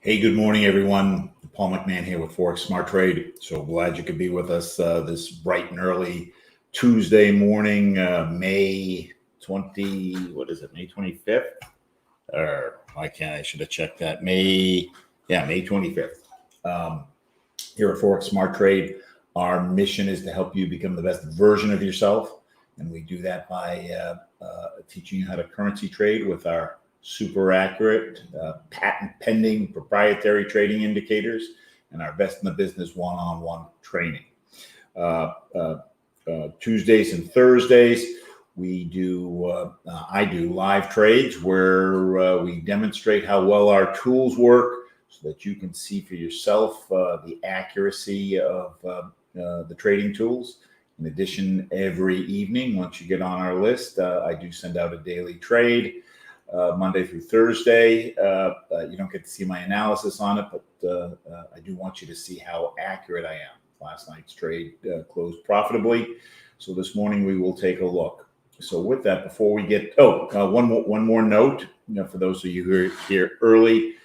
Hey, good morning, everyone. Paul McMann here with Forex Smart Trade. So glad you could be with us this bright and early Tuesday morning, May 20, what is it, May 25th? Or I should have checked that. May 25th. Here at Forex Smart Trade, our mission is to help you become the best version of yourself. And we do that by teaching you how to currency trade with our super accurate, patent pending proprietary trading indicators and our best in the business one-on-one training. Tuesdays and Thursdays, I do live trades where we demonstrate how well our tools work so that you can see for yourself the accuracy of the trading tools. In addition, every evening, once you get on our list, I do send out a daily trade. Monday through Thursday. You don't get to see my analysis on it, but I do want you to see how accurate I am. Last night's trade closed profitably. So this morning we will take a look. So with that, before we get, one more note, for those of you who are here early,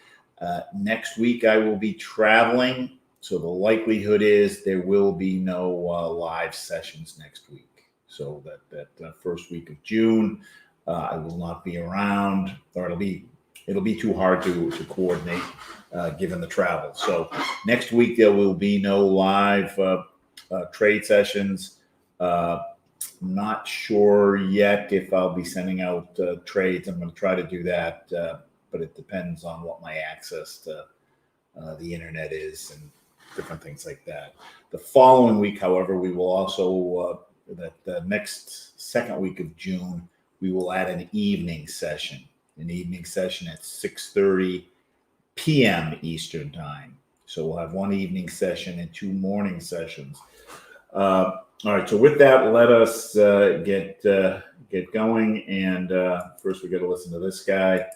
next week I will be traveling. So the likelihood is there will be no live sessions next week. So that first week of June, I will not be around, or it'll be too hard to coordinate given the travel. So next week there will be no live trade sessions. Not sure yet if I'll be sending out trades. I'm going to try to do that, but it depends on what my access to the internet is and different things like that. The following week, however, we will also the next second week of June, we will add an evening session at 6:30 p.m. Eastern time. So we'll have one evening session and two morning sessions. All right. So with that, let us get going. And first, we got to listen to this guy.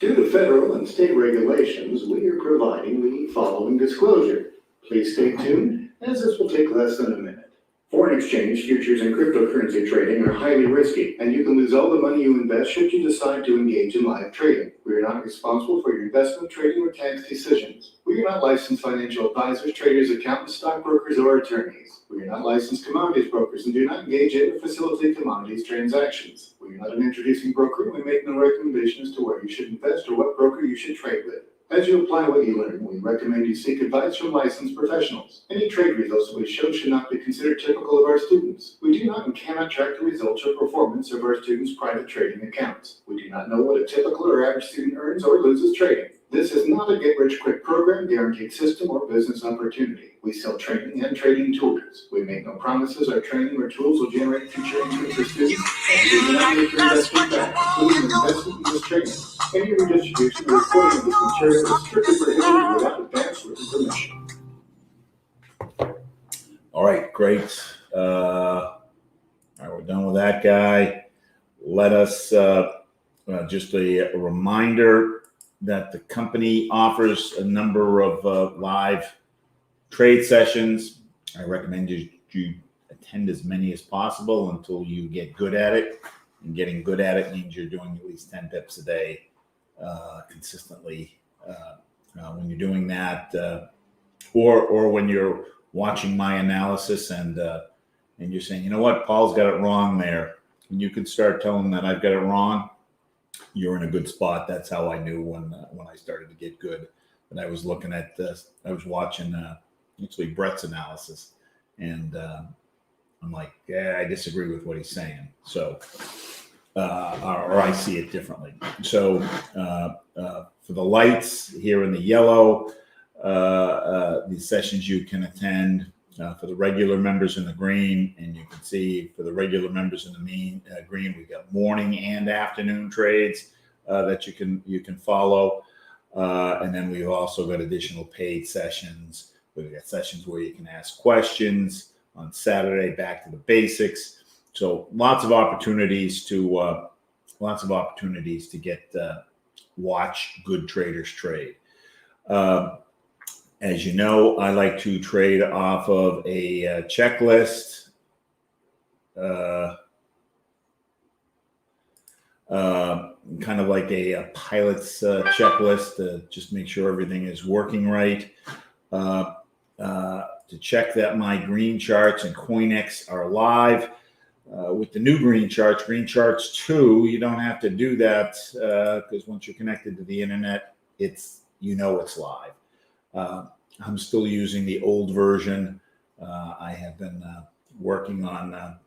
Due to federal and state regulations, we are providing the following disclosure. Please stay tuned, as this will take less than a minute. Foreign exchange, futures, and cryptocurrency trading are highly risky, and you can lose all the money you invest should you decide to engage in live trading. We are not responsible for your investment, trading, or tax decisions. We are not licensed financial advisors, traders, accountants, stockbrokers, or attorneys. We are not licensed commodities brokers and do not engage in or facilitate commodities transactions. We are not an introducing broker, and we make no recommendation as to where you should invest or what broker you should trade with. As you apply what you learn, we recommend you seek advice from licensed professionals. Any trade results we show should not be considered typical of our students. We do not and cannot track the results or performance of our students' private trading accounts. We do not know what a typical or average student earns or loses trading. This is not a get-rich-quick program, guaranteed system, or business opportunity. We sell training and trading tools. We make no promises our training or tools will generate future income for students. We do not make your investment back, including investment in this training. Any redistribution or recording of this material is strictly prohibited without advance written permission. All right, great. All right, we're done with that guy. Let us just a reminder that the company offers a number of live trade sessions. I recommend you attend as many as possible until you get good at it. And getting good at it means you're doing at least 10 pips a day consistently. When you're doing that, or when you're watching my analysis and you're saying, you know what, Paul's got it wrong there, and you can start telling that I've got it wrong, you're in a good spot. That's how I knew when I started to get good. And I was looking at this, I was watching actually Brett's analysis, and I'm like, yeah, I disagree with what he's saying. So, or I see it differently. So for the lights here in the yellow, the sessions you can attend. For the regular members in the green, and you can see for the regular members in the green, we've got morning and afternoon trades that you can follow, and then we've also got additional paid sessions. We've got sessions where you can ask questions on Saturday, back to the basics. So lots of opportunities to get watch good traders trade. As you know, I like to trade off of a checklist. kind of like a pilot's checklist to just make sure everything is working right. To check that my green charts and CoinEx are live. With the new green charts 2, you don't have to do that because once you're connected to the internet, it's live. I'm still using the old version. I have been working on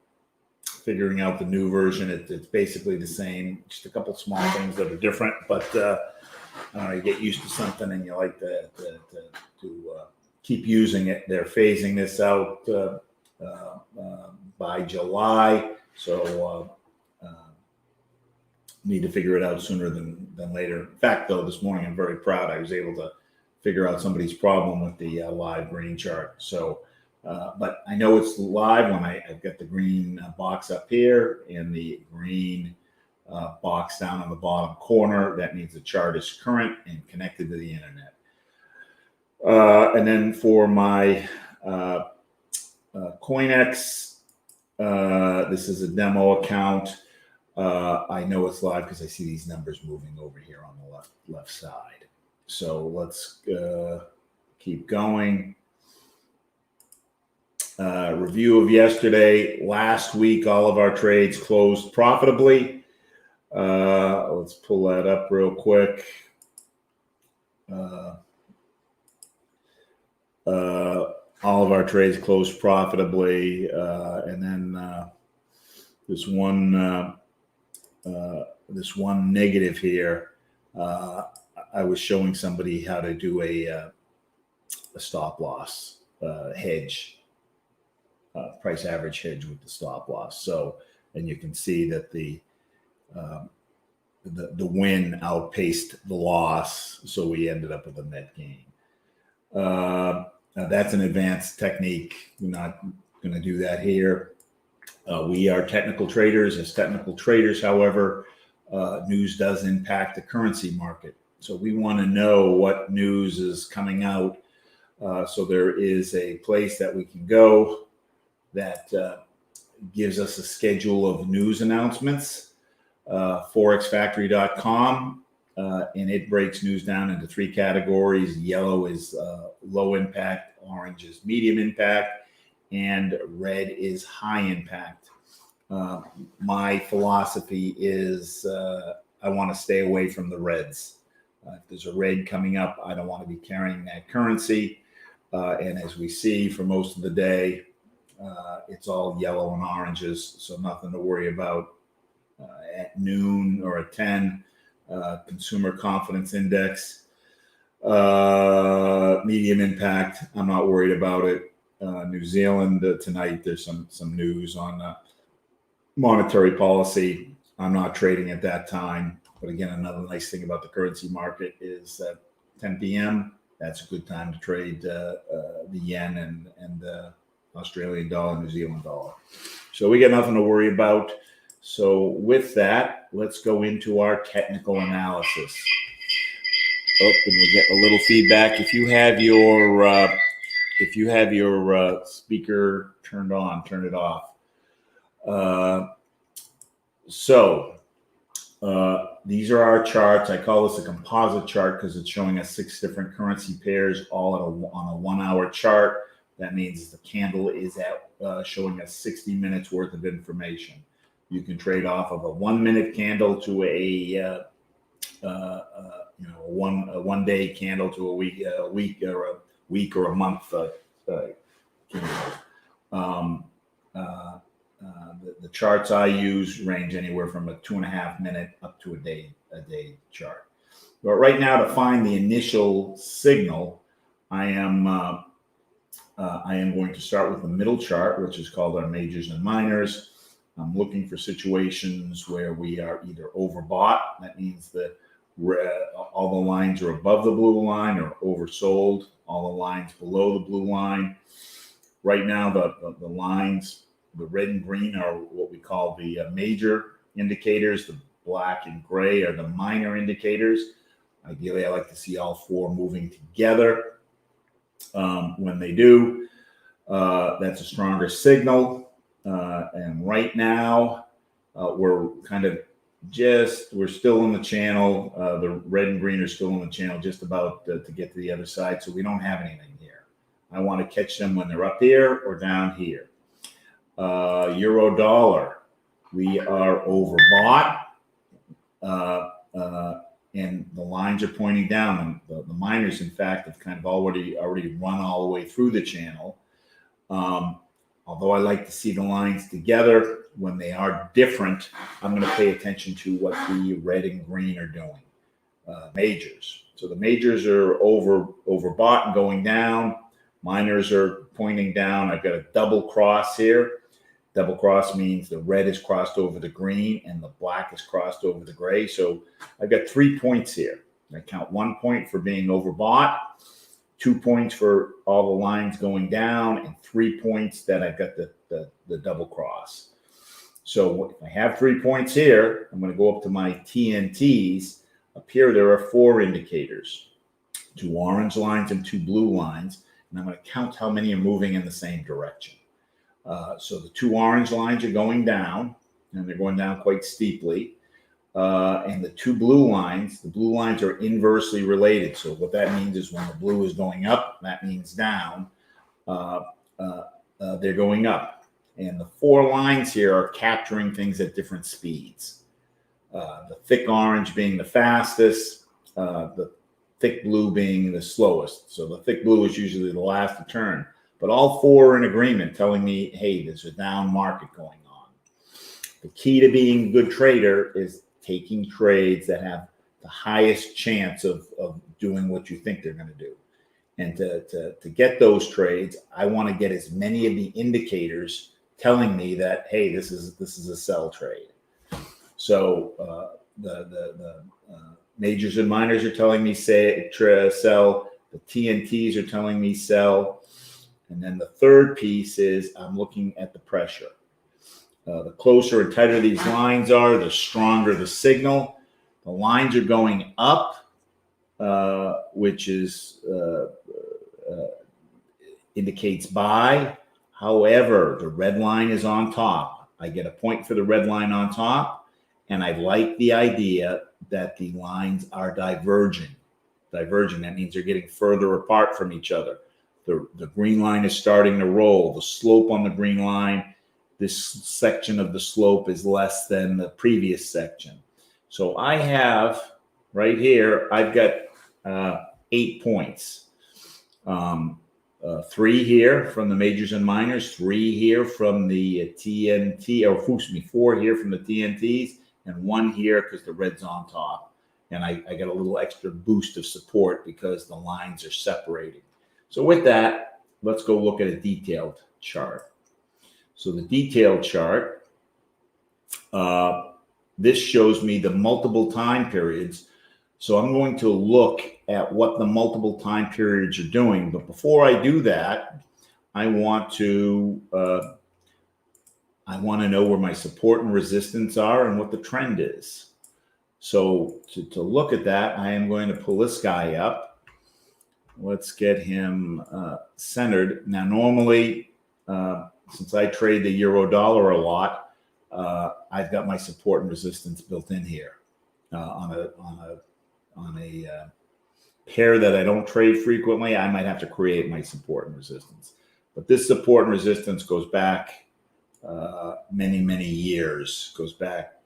figuring out the new version. It's basically the same, just a couple small things that are different, but you get used to something and you like to keep using it. They're phasing this out by July, so need to figure it out sooner than later. In fact, though, this morning I'm very proud. I was able to figure out somebody's problem with the live green chart. So, but I know it's live when I've got the green box up here and the green box down on the bottom corner. That means the chart is current and connected to the internet. And then for my CoinEx, this is a demo account. I know it's live because I see these numbers moving over here on the left side. So let's keep going. Review of yesterday. Last week, all of our trades closed profitably. Let's pull that up real quick. All of our trades closed profitably, and then this one negative here. I was showing somebody how to do a stop loss hedge, price average hedge with the stop loss. So, and you can see that the win outpaced the loss, so we ended up with a net gain. That's an advanced technique. We're not going to do that here. We are technical traders. As technical traders, however, news does impact the currency market. So we want to know what news is coming out. So there is a place that we can go that gives us a schedule of news announcements, forexfactory.com. And it breaks news down into 3 categories. Yellow is low impact, orange is medium impact, and red is high impact. My philosophy is I want to stay away from the reds. If there's a red coming up, I don't want to be carrying that currency. And as we see for most of the day, it's all yellow and oranges, so nothing to worry about. At noon or at 10, consumer confidence index, medium impact. I'm not worried about it. New Zealand tonight, there's some news on monetary policy. I'm not trading at that time. But again, another nice thing about the currency market is that 10 p.m. that's a good time to trade the yen and Australian dollar, New Zealand dollar. So we got nothing to worry about. So with that, let's go into our technical analysis. Oh, and we'll get a little feedback. If you have your speaker turned on, turn it off. These are our charts. I call this a composite chart because it's showing us 6 different currency pairs all on a 1-hour chart. That means the candle is showing us 60 minutes worth of information. You can trade off of a 1-minute candle to a 1 day candle to a week or a month candle. The charts I use range anywhere from a 2.5 minute up to a day chart. But right now, to find the initial signal, I am going to start with the middle chart, which is called our majors and minors. I'm looking for situations where we are either overbought. That means that all the lines are above the blue line, or oversold. All the lines below the blue line. Right now, the lines, the red and green, are what we call the major indicators. The black and gray are the minor indicators. Ideally, I like to see all 4 moving together. When they do, that's a stronger signal. And right now, we're kind of we're still in the channel. The red and green are still in the channel, just about to get to the other side. So we don't have anything here. I want to catch them when they're up here or down here. Euro dollar, we are overbought. And the lines are pointing down. The miners, in fact, have kind of already run all the way through the channel. Although I like to see the lines together, when they are different, I'm going to pay attention to what the red and green are doing. Majors. So the majors are overbought and going down. Miners are pointing down. I've got a double cross here. Double cross means the red is crossed over the green and the black is crossed over the gray. So I've got 3 points here. I count 1 point for being overbought, 2 points for all the lines going down, and 3 points that I've got the double cross. So if I have 3 points here, I'm going to go up to my TNTs. Up here, there are 4 indicators, 2 orange lines and 2 blue lines. And I'm going to count how many are moving in the same direction. So the 2 orange lines are going down, and they're going down quite steeply. And the 2 blue lines, are inversely related. So what that means is when the blue is going up, that means down. They're going up. And the 4 lines here are capturing things at different speeds. The thick orange being the fastest, the thick blue being the slowest. So the thick blue is usually the last to turn. But all 4 are in agreement, telling me, hey, there's a down market going on. The key to being a good trader is taking trades that have the highest chance of doing what you think they're going to do. And to get those trades, I want to get as many of the indicators telling me that, hey, this is a sell trade. So the majors and minors are telling me sell. The TNTs are telling me sell. And then the third piece is I'm looking at the pressure. The closer and tighter these lines are, the stronger the signal. The lines are going up, which is indicates buy. However, the red line is on top. I get a point for the red line on top, and I like the idea that the lines are diverging. Diverging, that means they're getting further apart from each other. The green line is starting to roll. The slope on the green line, this section of the slope is less than the previous section. So I have right here, I've got 8 points. 3 here from the majors and minors, 3 here from the TNT, or excuse me, 4 here from the TNTs, and 1 here because the red's on top. And I got a little extra boost of support because the lines are separating. So with that, let's go look at a detailed chart. So the detailed chart, this shows me the multiple time periods. So I'm going to look at what the multiple time periods are doing. But before I do that, I want to know where my support and resistance are and what the trend is. So to look at that, I am going to pull this guy up. Let's get him centered. Now, normally, since I trade the euro dollar a lot, I've got my support and resistance built in here on a pair that I don't trade frequently. I might have to create my support and resistance. But this support and resistance goes back many, many years. Goes back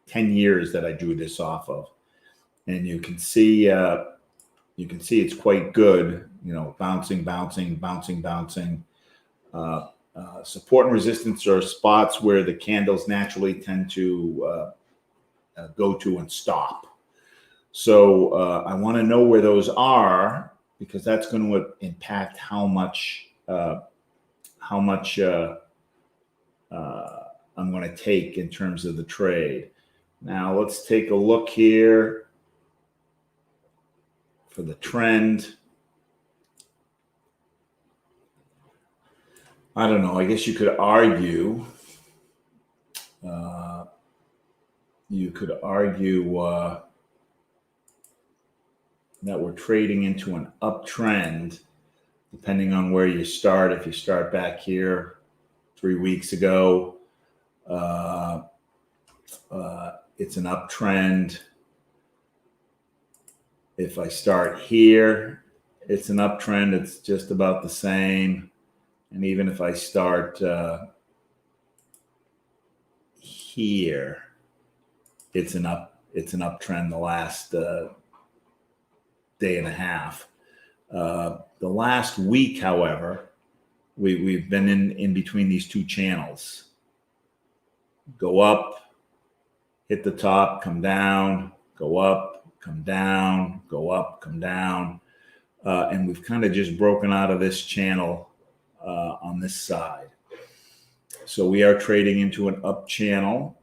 10 years that I drew this off of, and you can see it's quite good. You know, bouncing. Support and resistance are spots where the candles naturally tend to go to and stop. So I want to know where those are, because that's going to impact how much I'm going to take in terms of the trade. Now let's take a look here for the trend. I don't know. I guess you could argue. That we're trading into an uptrend, depending on where you start. If you start back here 3 weeks ago, It's an uptrend. If I start here, it's an uptrend. It's just about the same. And even if I start here, it's an uptrend the last day and a half. The last week, however, we've been in between these two channels. Go up, hit the top, come down, go up, come down, go up, come down. And we've kind of just broken out of this channel on this side. So we are trading into an up channel.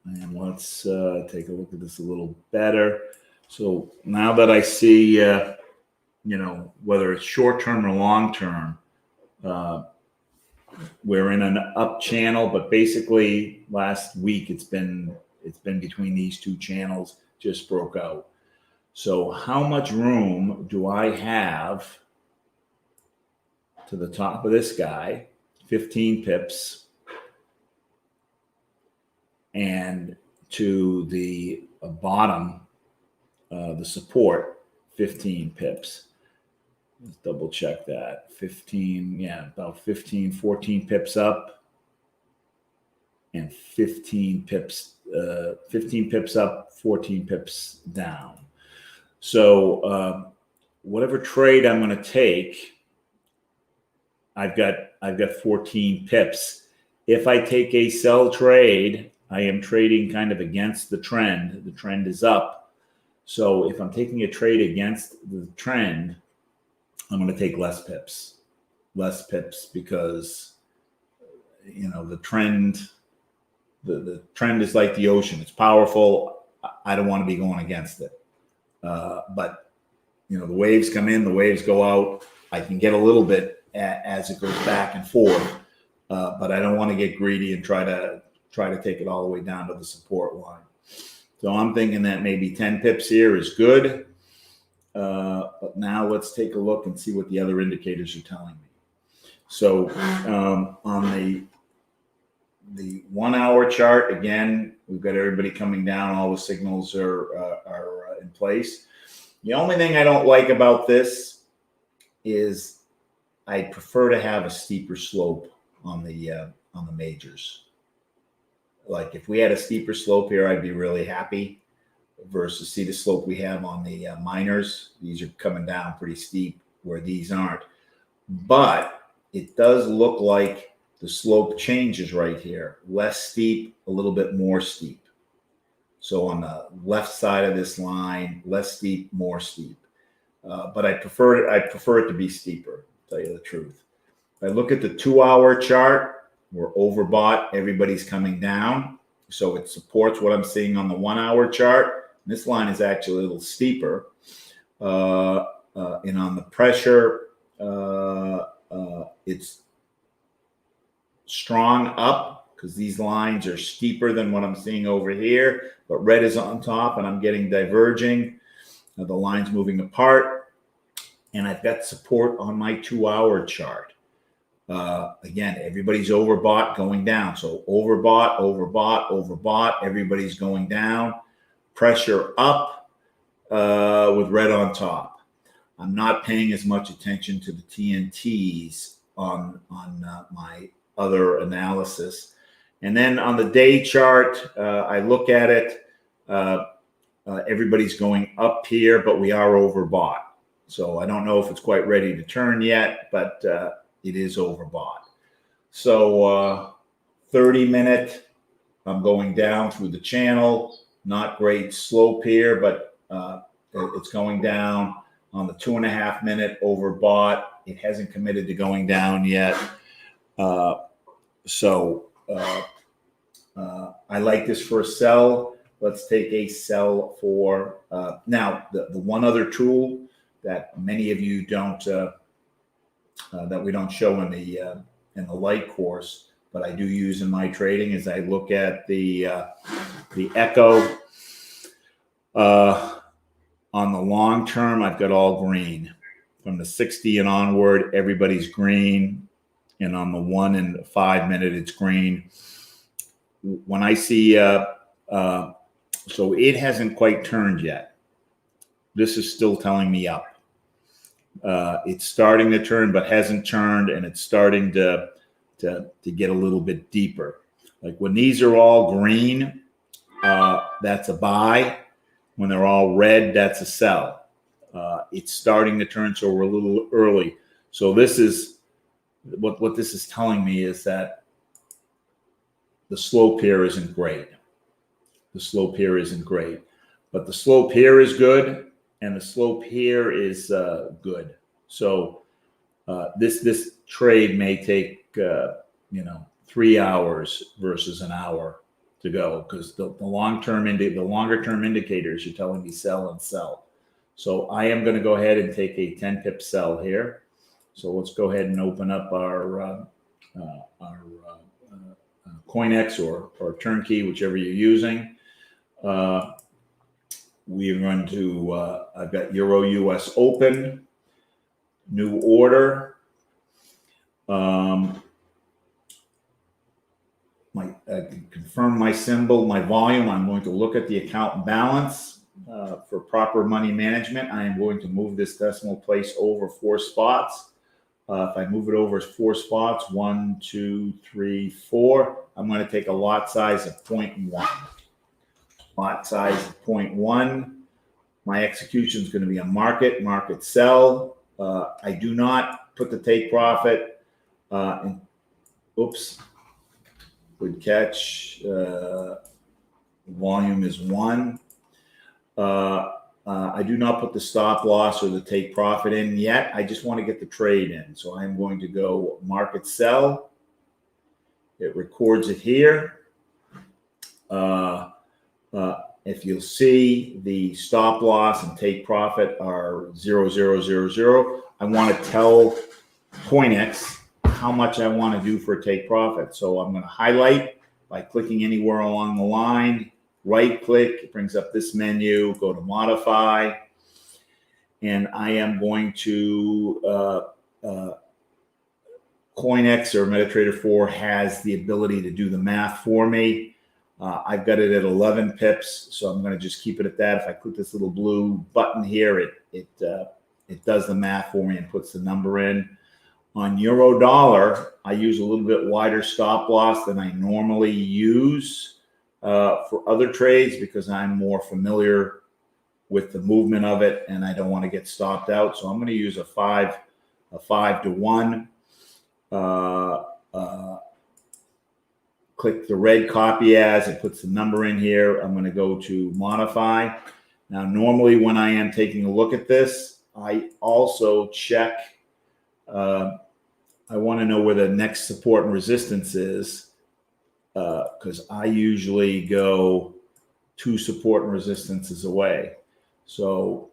And let's take a look at this a little better. So now that I see, whether it's short term or long term, we're in an up channel, but basically last week it's been between these two channels, just broke out. So how much room do I have to the top of this guy? 15 pips. And to the bottom, the support, 15 pips. Let's double check that. 15, about 15, 14 pips up and 15 pips up, 14 pips down. So whatever trade I'm going to take, I've got 14 pips. If I take a sell trade, I am trading kind of against the trend. The trend is up. So if I'm taking a trade against the trend, I'm going to take less pips because, the trend is like the ocean. It's powerful. I don't want to be going against it. But, the waves come in, the waves go out. I can get a little bit as it goes back and forth, but I don't want to get greedy and try to take it all the way down to the support line. So I'm thinking that maybe 10 pips here is good. But now let's take a look and see what the other indicators are telling me. So on the 1 hour chart, again, we've got everybody coming down. All the signals are in place. The only thing I don't like about this is I prefer to have a steeper slope on the majors. Like if we had a steeper slope here, I'd be really happy versus see the slope we have on the minors. These are coming down pretty steep where these aren't. But it does look like the slope changes right here. Less steep, a little bit more steep. So on the left side of this line, less steep, more steep. But I prefer it to be steeper, to tell you the truth. If I look at the 2 hour chart, we're overbought. Everybody's coming down. So it supports what I'm seeing on the 1 hour chart. This line is actually a little steeper. And on the pressure, it's strong up because these lines are steeper than what I'm seeing over here. But red is on top and I'm getting diverging. The line's moving apart. And I've got support on my 2 hour chart. Again, everybody's overbought going down. So overbought. Everybody's going down. Pressure up with red on top. I'm not paying as much attention to the TNTs on my other analysis. And then on the day chart, I look at it. Everybody's going up here, but we are overbought. So I don't know if it's quite ready to turn yet, but it is overbought. So 30-minute, I'm going down through the channel. Not great slope here, but it's going down. On the 2.5 minute, overbought. It hasn't committed to going down yet. So I like this for a sell. Let's take a sell for now. The one other tool that many of you don't that we don't show in the light course, but I do use in my trading is I look at the echo. On the long term, I've got all green. From the 60 and onward, everybody's green. and on the 1 and 5 minute, it's green. When I see, so it hasn't quite turned yet. This is still telling me up. It's starting to turn, but hasn't turned, and it's starting to get a little bit deeper. Like when these are all green, that's a buy. When they're all red, that's a sell. It's starting to turn, so we're a little early. So this is what this is telling me is that the slope here isn't great. The slope here isn't great, but the slope here is good, and the slope here is good. So this trade may take 3 hours versus an hour to go, because the longer term indicators are telling me sell and sell. So I am going to go ahead and take a 10 pip sell here. So let's go ahead and open up our CoinEx or Turnkey, whichever you're using. We are going to, I've got Euro US open, new order. I can confirm my symbol, my volume. I'm going to look at the account balance for proper money management. I am going to move this decimal place over 4 spots. If I move it over 4 spots, 1, 2, 3, 4, I'm going to take a lot size of 0.1. Lot size of 0.1. My execution is going to be a market sell. I do not put the take profit. Oops. Good catch. Volume is 1. I do not put the stop loss or the take profit in yet. I just want to get the trade in. So I'm going to go market sell. It records it here. If you'll see, the stop loss and take profit are 0.0000. I want to tell CoinEx how much I want to do for a take profit. So I'm going to highlight by clicking anywhere along the line, right click, it brings up this menu, go to modify, and I am going to CoinEx or MetaTrader 4 has the ability to do the math for me. I've got it at 11 pips, so I'm going to just keep it at that. If I click this little blue button here, it does the math for me and puts the number in. On euro dollar, I use a little bit wider stop loss than I normally use for other trades, because I'm more familiar with the movement of it and I don't want to get stopped out. So I'm going to use a 5 to 1. Click the red copy as, it puts the number in here. I'm going to go to modify. Now, normally when I am taking a look at this, I also check, I want to know where the next support and resistance is, because I usually go 2 support and resistances away. So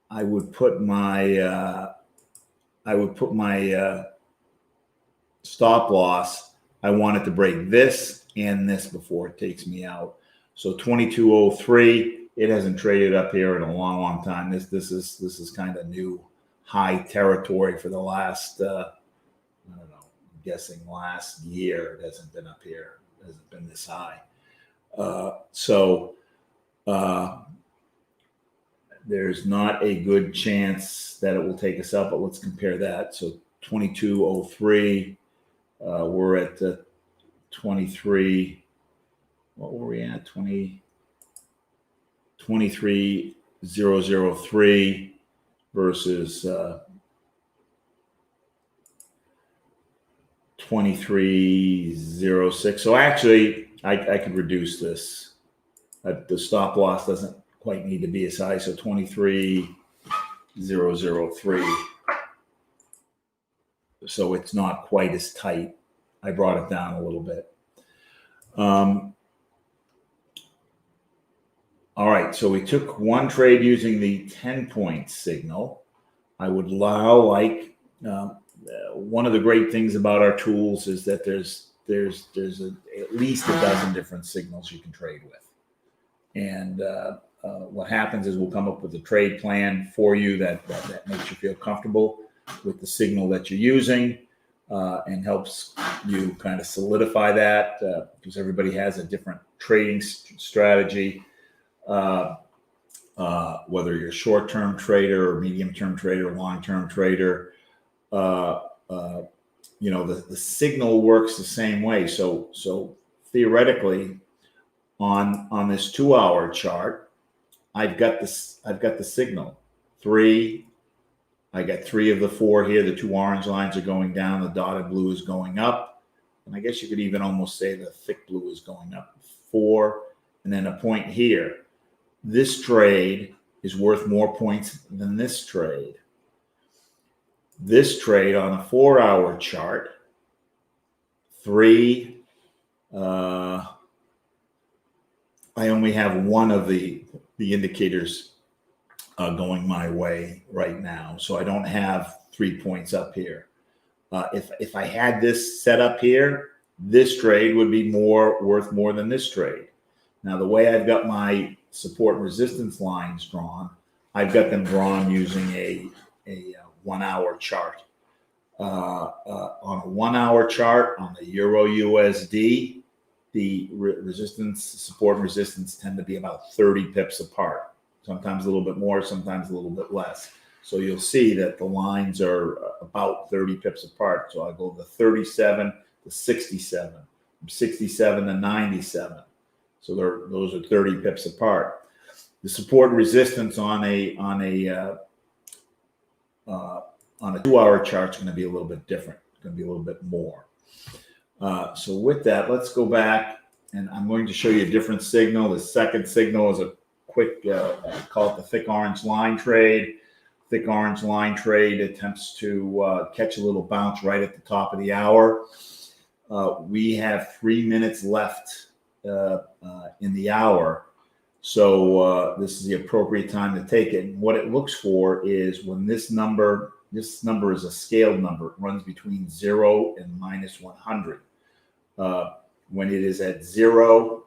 I would put my stop loss. I want it to break this and this before it takes me out. So 2203, it hasn't traded up here in a long time. This is kind of new high territory for the last, I don't know, I'm guessing last year. It hasn't been up here. It hasn't been this high. There's not a good chance that it will take us up, but let's compare that. So 2203, we're at 23. What were we at? 23,003 versus 2306. So actually, I could reduce this. The stop loss doesn't quite need to be as high. So 23,003. So it's not quite as tight. I brought it down a little bit. All right, so we took one trade using the 10-point signal. I would allow, like, one of the great things about our tools is that there's at least a dozen different signals you can trade with. And what happens is we'll come up with a trade plan for you that makes you feel comfortable. with the signal that you're using, and helps you kind of solidify that, because everybody has a different trading strategy. Whether you're a short-term trader or medium-term trader, long-term trader, the signal works the same way. So theoretically, on this 2-hour chart, I've got the signal. I got 3 of the 4 here. The 2 orange lines are going down. The dotted blue is going up. And I guess you could even almost say the thick blue is going up. 4, and then a point here. This trade is worth more points than this trade. This trade on a 4-hour chart, 3, I only have one of the indicators going my way right now. So I don't have 3 points up here. If I had this set up here, this trade would be worth more than this trade. Now, the way I've got my support and resistance lines drawn, I've got them drawn using a 1-hour chart. On a 1-hour chart on the Euro USD, the support and resistance tend to be about 30 pips apart. Sometimes a little bit more, sometimes a little bit less. So you'll see that the lines are about 30 pips apart. So I go to 37 to 67, from 67 to 97. So those are 30 pips apart. The support and resistance on a 2-hour chart is going to be a little bit different. It's going to be a little bit more. So with that, let's go back, and I'm going to show you a different signal. The second signal is a quick, I call it the thick orange line trade. Thick orange line trade attempts to catch a little bounce right at the top of the hour. We have 3 minutes left in the hour. So this is the appropriate time to take it. And what it looks for is when this number is a scaled number. It runs between 0 and minus 100. When it is at 0,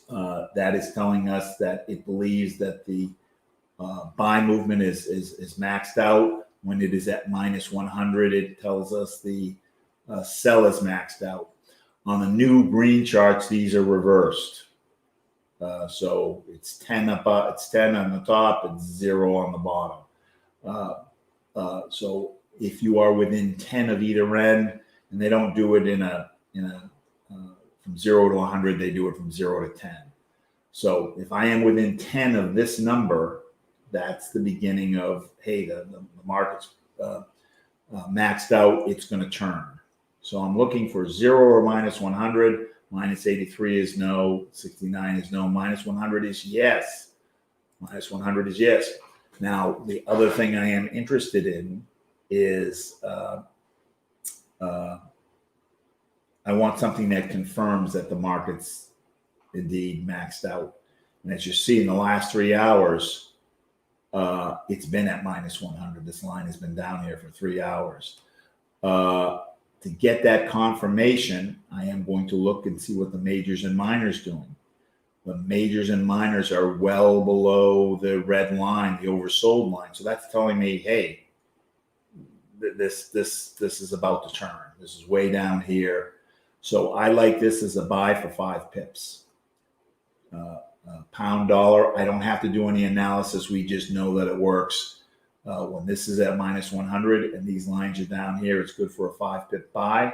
that is telling us that it believes that the buy movement is maxed out. When it is at minus 100, it tells us the sell is maxed out. On the new green charts, these are reversed. So it's 10 up, it's 10 on the top, it's 0 on the bottom. So if you are within 10 of either end, and they don't do it in a from 0 to 100, they do it from 0 to 10. So if I am within 10 of this number, that's the beginning of, hey, the market's maxed out, it's going to turn. So I'm looking for 0 or minus 100. Minus 83 is no. 69 is no. Minus 100 is yes. Minus 100 is yes. Now, the other thing I am interested in is I want something that confirms that the market's indeed maxed out. And as you see in the last 3 hours, it's been at minus 100. This line has been down here for 3 hours. To get that confirmation, I am going to look and see what the majors and minors doing. The majors and minors are well below the red line, the oversold line. So that's telling me, hey, this is about to turn. This is way down here. So I like this as a buy for 5 pips. Pound dollar, I don't have to do any analysis. We just know that it works. When this is at minus 100 and these lines are down here, it's good for a 5-pip buy.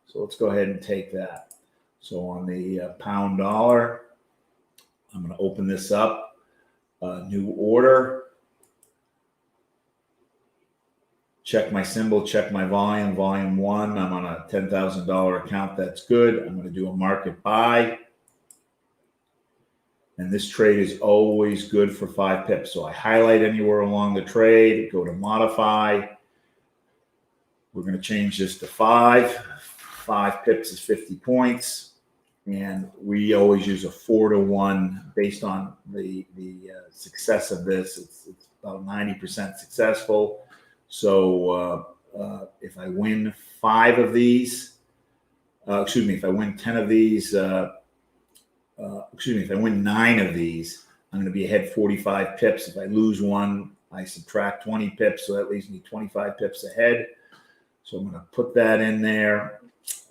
So let's go ahead and take that. So on the pound dollar, I'm going to open this up, new order, check my symbol, check my volume, volume 1. I'm on a $10,000 account. That's good. I'm going to do a market buy. And this trade is always good for 5 pips. So I highlight anywhere along the trade, go to modify. We're going to change this to 5. 5 pips is 50 points. And we always use a 4-to-1 based on the success of this. It's about 90% successful. So if I win 5 of these, if I win 10 of these, if I win 9 of these, I'm going to be ahead 45 pips. If I lose one, I subtract 20 pips, so that leaves me 25 pips ahead. So I'm going to put that in there.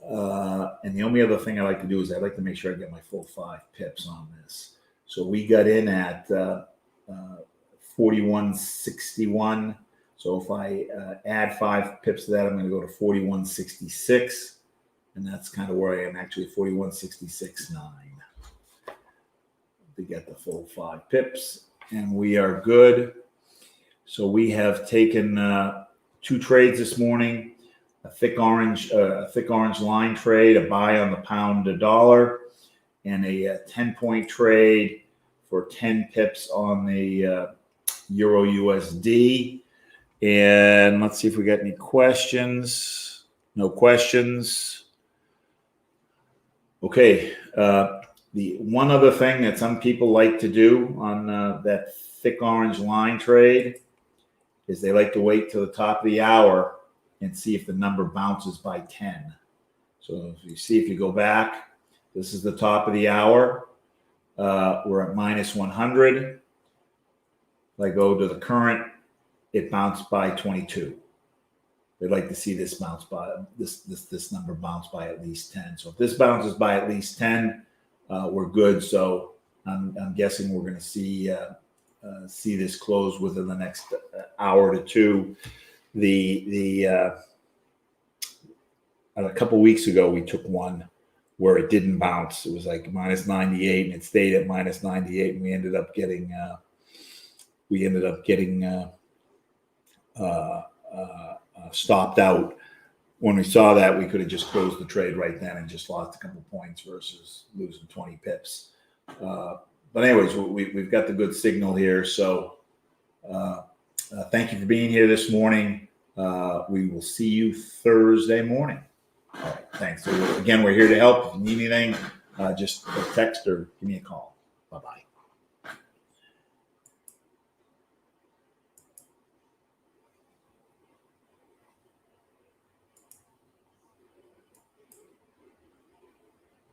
And the only other thing I like to do is I like to make sure I get my full 5 pips on this. So we got in at 41.61. So if I add 5 pips to that, I'm going to go to 41.66. And that's kind of where I am, actually 41.66.9 to get the full 5 pips. And we are good. So we have taken 2 trades this morning. A thick orange line trade, a buy on the pound to dollar, and a 10-point trade for 10 pips on the Euro USD. And let's see if we got any questions. No questions. Okay. The one other thing that some people like to do on that thick orange line trade is they like to wait till the top of the hour and see if the number bounces by 10. So if you go back, this is the top of the hour. We're at minus 100. If I go to the current, it bounced by 22. They'd like to see this bounce by this number bounce by at least 10. So if this bounces by at least 10, we're good. So I'm guessing we're going to see this close within the next hour to two. A couple weeks ago, we took one where it didn't bounce. It was like minus 98, and it stayed at minus 98, and we ended up getting stopped out. When we saw that, we could have just closed the trade right then and just lost a couple points versus losing 20 pips. But anyways, we've got the good signal here. So thank you for being here this morning. We will see you Thursday morning. All right, thanks. So again, we're here to help. If you need anything, just text or give me a call. Bye-bye.